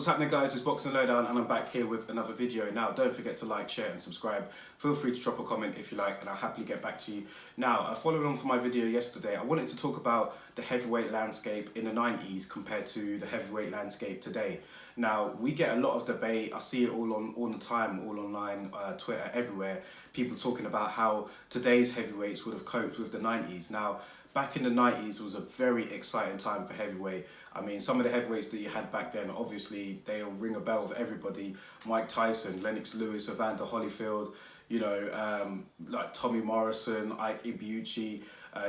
happening, guys? It's Boxing Lowdown and I'm back here with another video. Now, don't forget to like, share and subscribe. Feel free to drop a comment if you like and I'll happily get back to you. Now, following on from my video yesterday, I wanted to talk about the heavyweight landscape in the 90s compared to the heavyweight landscape today. Now, we get a lot of debate. I see it all the time, all online, Twitter, everywhere. People talking about how today's heavyweights would have coped with the 90s. Now, back in the 90s was a very exciting time for heavyweight. I mean, some of the heavyweights that you had back then, obviously, they'll ring a bell with everybody. Mike Tyson, Lennox Lewis, Evander Holyfield, you know, like Tommy Morrison, Ike Ibuchi,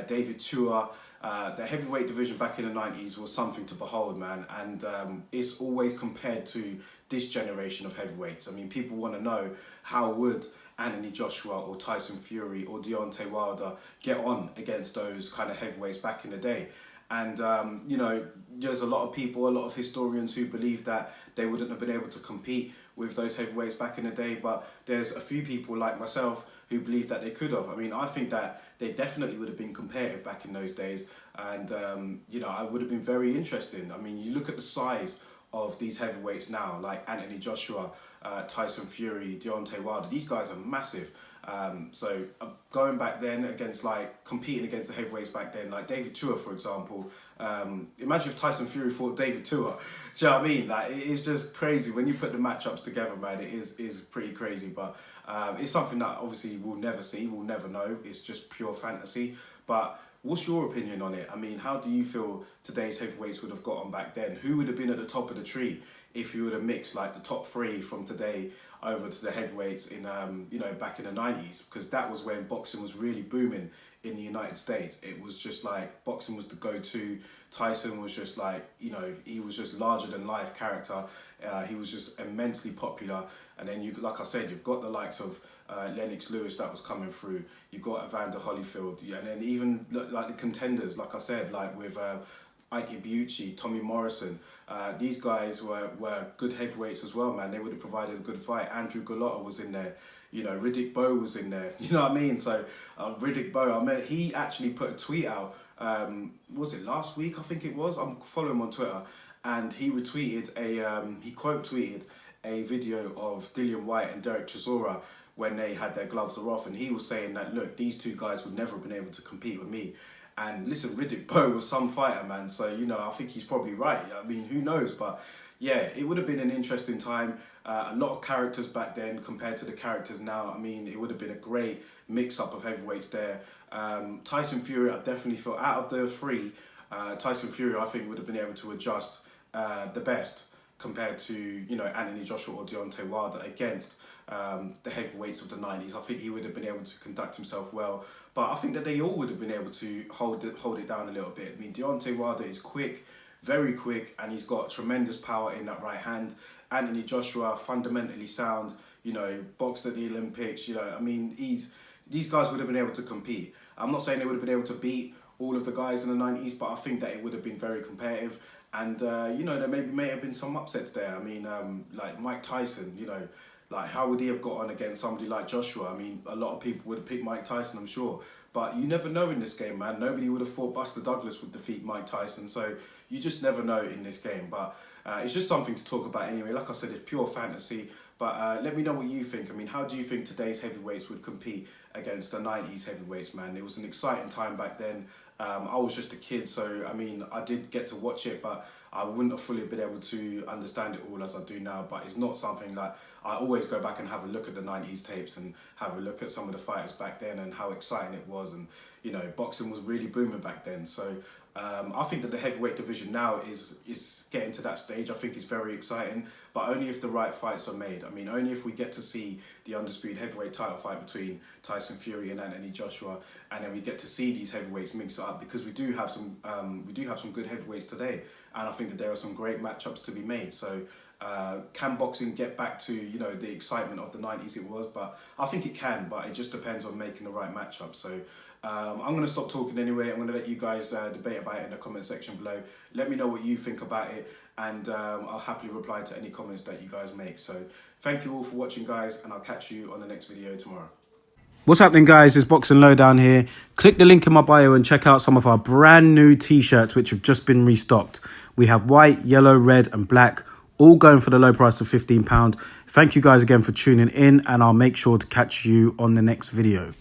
David Tua. The heavyweight division back in the 90s was something to behold, man. And it's always compared to this generation of heavyweights. I mean, people want to know, how would Anthony Joshua or Tyson Fury or Deontay Wilder get on against those kind of heavyweights back in the day? And, you know, there's a lot of people, a lot of historians who believe that they wouldn't have been able to compete with those heavyweights back in the day. But there's a few people like myself who believe that they could have. I mean, I think that they definitely would have been competitive back in those days. And, you know, I would have been very interesting. I mean, you look at the size of these heavyweights now, like Anthony Joshua, Tyson Fury, Deontay Wilder. These guys are massive. So going back then against, like, competing against the heavyweights back then, like David Tua, for example. Imagine if Tyson Fury fought David Tua. Do you know what I mean? Like, it is just crazy when you put the matchups together, man. It is pretty crazy, but it's something that obviously we'll never see, we'll never know. It's just pure fantasy. But what's your opinion on it? I mean, how do you feel today's heavyweights would have got on back then? Who would have been at the top of the tree if you would have mixed like the top three from today over to the heavyweights in, you know, back in the 90s? Because that was when boxing was really booming in the United States. It was just like boxing was the go-to. Tyson was just like, you know, he was just larger than life character. He was just immensely popular. And then you, like I said, you've got the likes of Lennox Lewis that was coming through. You've got Evander Holyfield, and then even like the contenders, like I said, like with Ike Ibuchi, Tommy Morrison. These guys were good heavyweights as well, man. They would have provided a good fight. Andrew Golota was in there. You know, Riddick Bowe was in there. You know what I mean? So Riddick Bowe, I mean, he actually put a tweet out. Was it last week? I think it was. I'm following him on Twitter, and he retweeted he quote tweeted a video of Dillian Whyte and Derek Chisora when they had their gloves off, and he was saying that, look, these two guys would never have been able to compete with me. And listen, Riddick Bowe was some fighter, man. So, you know, I think he's probably right. I mean, who knows? But yeah, it would have been an interesting time. A lot of characters back then compared to the characters now. I mean, it would have been a great mix-up of heavyweights there. Tyson Fury, I definitely feel, out of the three, Tyson Fury, I think, would have been able to adjust the best compared to, you know, Anthony Joshua or Deontay Wilder against the heavyweights of the 90s. I think he would have been able to conduct himself well. But I think that they all would have been able to hold it down a little bit. I mean, Deontay Wilder is quick, very quick, and he's got tremendous power in that right hand. Anthony Joshua, fundamentally sound, you know, boxed at the Olympics, you know, I mean, these guys would have been able to compete. I'm not saying they would have been able to beat all of the guys in the 90s, but I think that it would have been very competitive. And, you know, there may have been some upsets there. I mean, like Mike Tyson, you know, like how would he have got on against somebody like Joshua? I mean, a lot of people would have picked Mike Tyson, I'm sure. But you never know in this game, man. Nobody would have thought Buster Douglas would defeat Mike Tyson. So you just never know in this game. But it's just something to talk about anyway. Like I said, it's pure fantasy. But let me know what you think. I mean, how do you think today's heavyweights would compete against the 90s heavyweights, man? It was an exciting time back then. I was just a kid, so, I mean, I did get to watch it, but I wouldn't have fully been able to understand it all as I do now. But it's not something that I always go back and have a look at the 90s tapes and have a look at some of the fighters back then and how exciting it was. And, you know, boxing was really booming back then. So I think that the heavyweight division now is getting to that stage. I think it's very exciting, but only if the right fights are made. I mean, only if we get to see the undisputed heavyweight title fight between Tyson Fury and Anthony Joshua, and then we get to see these heavyweights mix it up, because we do have some good heavyweights today, and I think that there are some great matchups to be made. So can boxing get back to, you know, the excitement of the 90s it was? But I think it can, but it just depends on making the right matchup. So I'm going to stop talking anyway. I'm going to let you guys debate about it in the comment section below. Let me know what you think about it, and I'll happily reply to any comments that you guys make. So thank you all for watching, guys, and I'll catch you on the next video tomorrow. What's happening, guys? It's Boxing Lowdown here. Click the link in my bio and check out some of our brand new t-shirts which have just been restocked. We have white, yellow, red and black, all going for the low price of £15. Thank you guys again for tuning in, and I'll make sure to catch you on the next video.